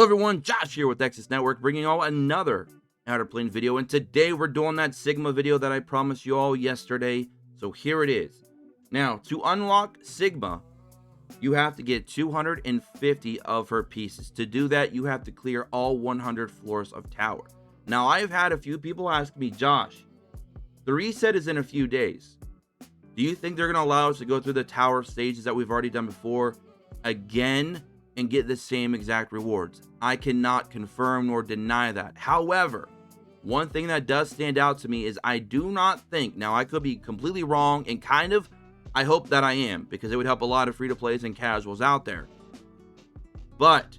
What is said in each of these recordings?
everyone, Josh here with Exis Network, bringing you all another Outerplane video, and today we're doing that Sigma video that I promised you all yesterday, so here it is. Now, to unlock Sigma, you have to get 250 of her pieces. To do that, you have to clear all 100 floors of tower. Now, I've had a few people ask me, Josh, the reset is in a few days. Do you think they're going to allow us to go through the tower stages that we've already done before again and get the same exact rewards? I cannot confirm nor deny that. However, one thing that does stand out to me is I do not think, now I could be completely wrong, and kind of, I hope that I am, because it would help a lot of free-to-plays and casuals out there. But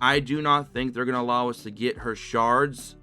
I do not think they're going to allow us to get her shards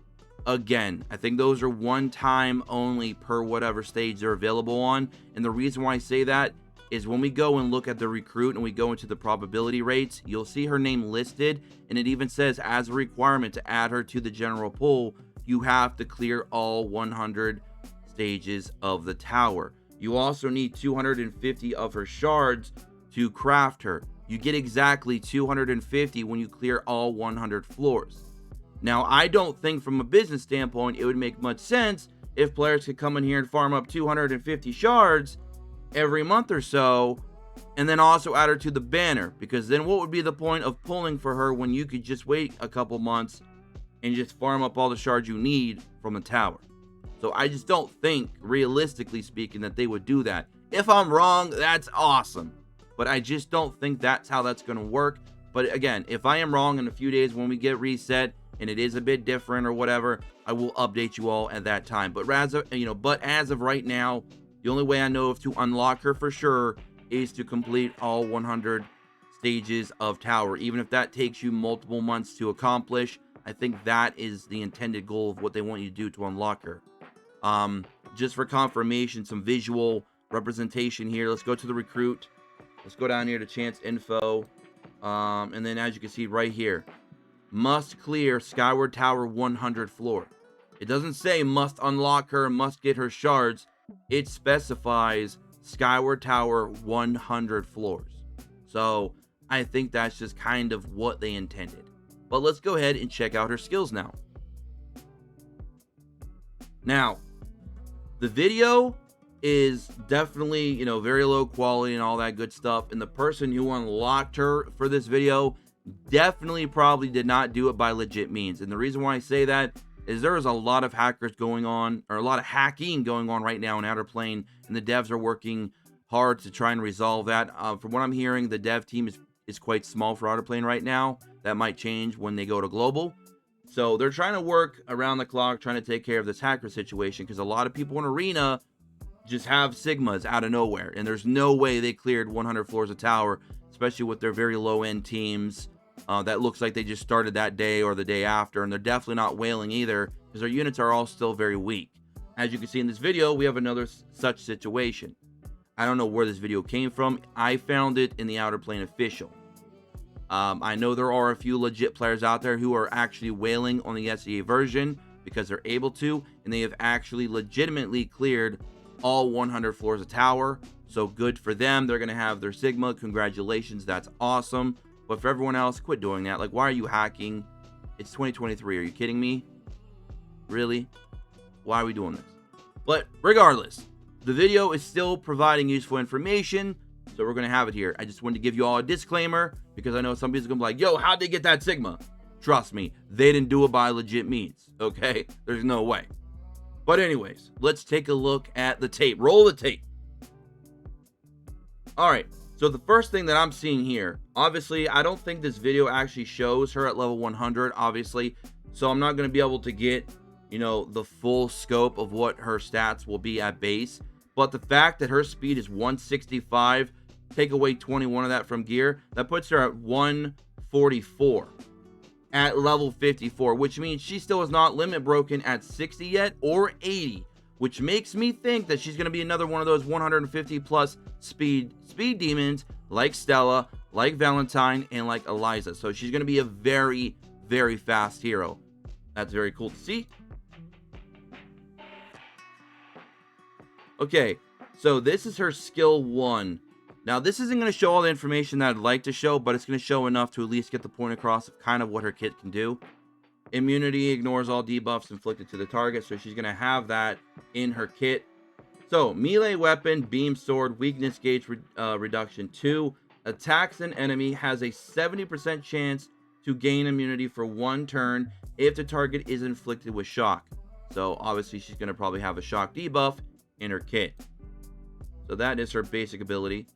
again. I think those are one time only per whatever stage they're available on. And the reason why I say that is when we go and look at the recruit and we go into the probability rates, you'll see her name listed, and it even says as a requirement to add her to the general pool, you have to clear all 100 stages of the tower. You also need 250 of her shards to craft her. You get exactly 250 when you clear all 100 floors. Now, I don't think from a business standpoint it would make much sense if players could come in here and farm up 250 shards every month or so, and then also add her to the banner, because then what would be the point of pulling for her when you could just wait a couple months and just farm up all the shards you need from the tower? So I just don't think, realistically speaking, that they would do that. If I'm wrong, that's awesome, but I just don't think that's how that's going to work. But again, if I am wrong in a few days when we get reset and it is a bit different or whatever, I will update you all at that time. But as of right now, the only way I know of to unlock her for sure is to complete all 100 stages of tower. Even if that takes you multiple months to accomplish, I think that is the intended goal of what they want you to do to unlock her. Just for confirmation, some visual representation here. Let's go to the recruit. Let's go down here to chance info. And then as you can see right here, must clear Skyward Tower 100 floor. It doesn't say must unlock her, must get her shards. It specifies Skyward Tower 100 floors. So I think that's just kind of what they intended. But let's go ahead and check out her skills now. Now, the video is definitely, very low quality and all that good stuff. And the person who unlocked her for this video definitely probably did not do it by legit means. And the reason why I say that is there is a lot of hackers going on, or a lot of hacking going on right now in Outerplane, and the devs are working hard to try and resolve that. From what I'm hearing, the dev team is quite small for Outerplane right now. That might change when they go to global. So they're trying to work around the clock, trying to take care of this hacker situation, because a lot of people in Arena just have Sigmas out of nowhere, and there's no way they cleared 100 floors of tower, especially with their very low-end teams. That looks like they just started that day or the day after, and they're definitely not whaling either, because their units are all still very weak. As you can see in this video, we have another such situation. I don't know where this video came from. I found it in the Outerplane official. I know there are a few legit players out there who are actually whaling on the SEA version because they're able to, and they have actually legitimately cleared all 100 floors of tower. So good for them. They're going to have their Sigma. Congratulations. That's awesome. But for everyone else, quit doing that. Like, why are you hacking? It's 2023. Are you kidding me? Really? Why are we doing this? But regardless, the video is still providing useful information, so we're going to have it here. I just wanted to give you all a disclaimer, because I know some people are going to be like, yo, how'd they get that Sigma? Trust me, they didn't do it by legit means, okay? There's no way. But anyways, let's take a look at the tape. Roll the tape. All right. So the first thing that I'm seeing here, obviously, I don't think this video actually shows her at level 100, obviously. So I'm not going to be able to get, the full scope of what her stats will be at base. But the fact that her speed is 165, take away 21 of that from gear, that puts her at 144 at level 54, which means she still is not limit broken at 60 yet or 80. Which makes me think that she's going to be another one of those 150 plus speed demons like Stella, like Valentine, and like Eliza. So she's going to be a very, very fast hero. That's very cool to see. Okay, so this is her skill 1. Now, this isn't going to show all the information that I'd like to show, but it's going to show enough to at least get the point across of kind of what her kit can do. Immunity ignores all debuffs inflicted to the target, so she's going to have that in her kit. So, melee weapon, beam sword, weakness gauge reduction 2. Attacks an enemy, has a 70% chance to gain immunity for 1 turn if the target is inflicted with shock. So, obviously, she's going to probably have a shock debuff in her kit. So, that is her basic ability.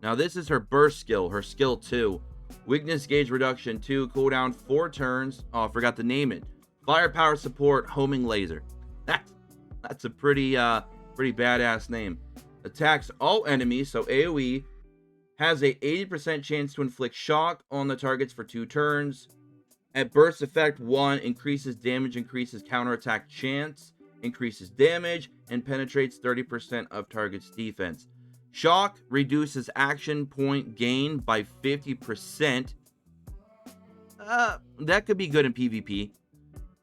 Now, this is her burst skill, her skill 2. Weakness gauge reduction 2, cooldown 4 turns. Oh, I forgot to name it. Firepower support, homing laser. That's a pretty badass name. Attacks all enemies, so AoE. Has a 80% chance to inflict shock on the targets for 2 turns. At burst effect 1, increases damage, increases counterattack chance, increases damage, and penetrates 30% of target's defense. Shock reduces action point gain by 50%. That could be good in PvP.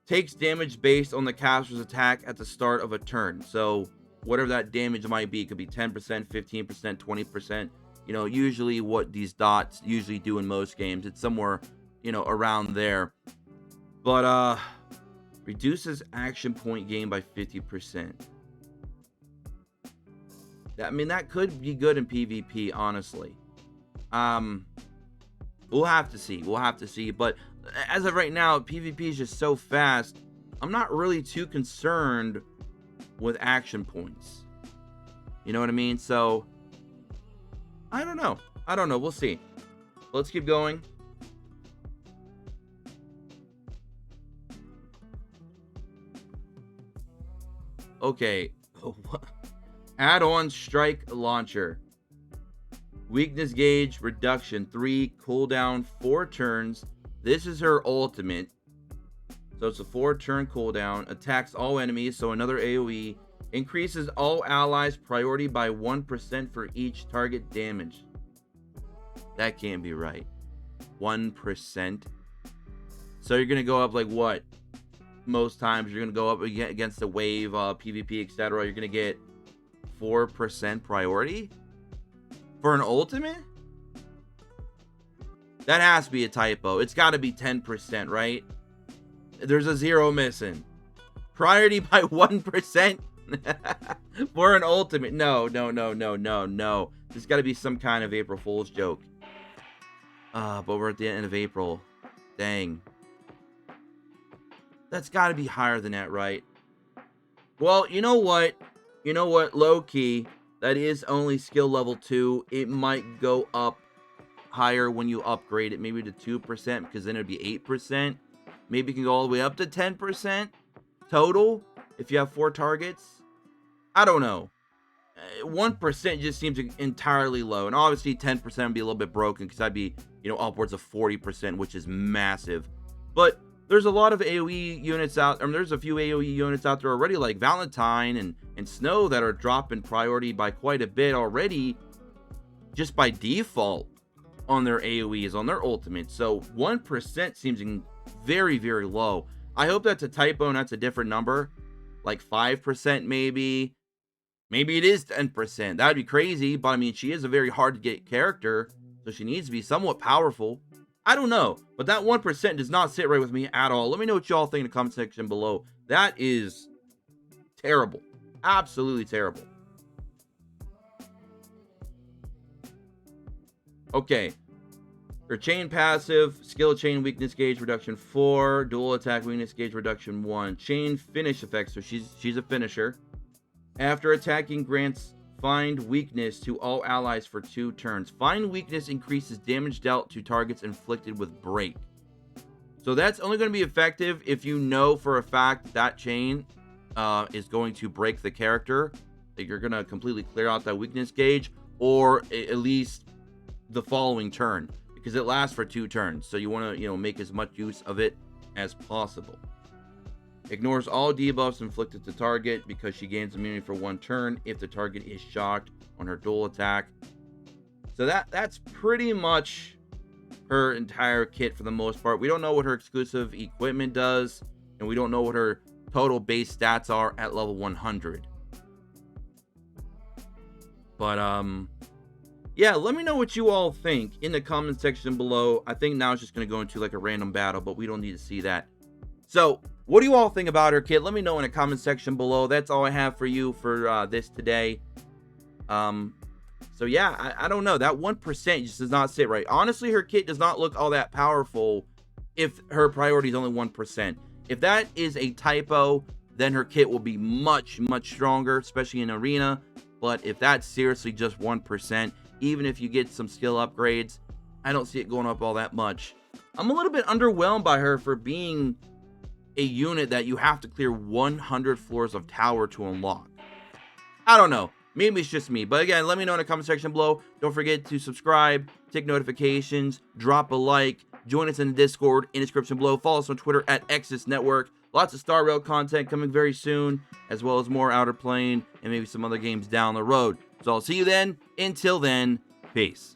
Takes damage based on the caster's attack at the start of a turn. So whatever that damage might be, it could be 10%, 15%, 20%. You know, usually what these dots usually do in most games, it's somewhere, you know, around there. But reduces action point gain by 50%. I mean, that could be good in PvP, honestly. We'll have to see. We'll have to see. But as of right now, PvP is just so fast. I'm not really too concerned with action points. You know what I mean? So, I don't know. We'll see. Let's keep going. Okay. Add-on strike launcher. Weakness gauge reduction 3, cooldown 4 turns. This is her ultimate. So it's a 4-turn cooldown. Attacks all enemies, so another AoE. Increases all allies priority by 1% for each target damage. That can't be right. 1%. So you're gonna go up like what? Most times you're gonna go up against the wave, PvP, etc. You're gonna get 4% priority for an ultimate? That has to be a typo. It's got to be 10%, right? There's a 0 missing. Priority by 1% for an ultimate. No. There's got to be some kind of April Fool's joke. But we're at the end of April. Dang. That's got to be higher than that, right? Well, you know what? Low key, that is only skill level 2. It might go up higher when you upgrade it, maybe to 2%, because then it'd be 8%. Maybe it can go all the way up to 10% total if you have 4 targets. I don't know. 1% just seems entirely low, and obviously 10% would be a little bit broken because that'd be, upwards of 40%, which is massive. But there's a lot of AoE units out. There's a few AoE units out there already, like Valentine and Snow, that are dropping priority by quite a bit already, just by default on their AoEs, on their ultimate. So 1% seems very, very low. I hope that's a typo and that's a different number, like 5% maybe. Maybe it is 10%. That'd be crazy. But I mean, she is a very hard to get character, so she needs to be somewhat powerful. I don't know, but that 1% does not sit right with me at all. Let me know what y'all think in the comment section below. That is terrible. Absolutely terrible. Okay. Her chain passive, skill chain weakness gauge reduction 4, dual attack weakness gauge reduction 1. Chain finish effect, so she's a finisher. After attacking, grants find weakness to all allies for 2 turns. Find weakness increases damage dealt to targets inflicted with break. So that's only going to be effective if you know for a fact that chain is going to break the character. That you're going to completely clear out that weakness gauge, or at least the following turn, because it lasts for 2 turns. So you want to, make as much use of it as possible. Ignores all debuffs inflicted to target because she gains immunity for 1 turn if the target is shocked on her dual attack. So that's pretty much her entire kit for the most part. We don't know what her exclusive equipment does, and we don't know what her total base stats are at level 100. But, yeah, let me know what you all think in the comment section below. I think now it's just going to go into like a random battle, but we don't need to see that. So, what do you all think about her, kid? Let me know in the comment section below. That's all I have for you for this today. So yeah, I don't know. That 1% just does not sit right. Honestly, her kit does not look all that powerful if her priority is only 1%. If that is a typo, then her kit will be much, much stronger, especially in arena. But if that's seriously just 1%, even if you get some skill upgrades, I don't see it going up all that much. I'm a little bit underwhelmed by her for being a unit that you have to clear 100 floors of tower to unlock. I don't know. Maybe it's just me. But again, let me know in the comment section below. Don't forget to subscribe, tick notifications, drop a like, join us in the Discord in the description below. Follow us on Twitter at Exis Network. Lots of Star Rail content coming very soon, as well as more Outerplane and maybe some other games down the road. So I'll see you then. Until then, peace.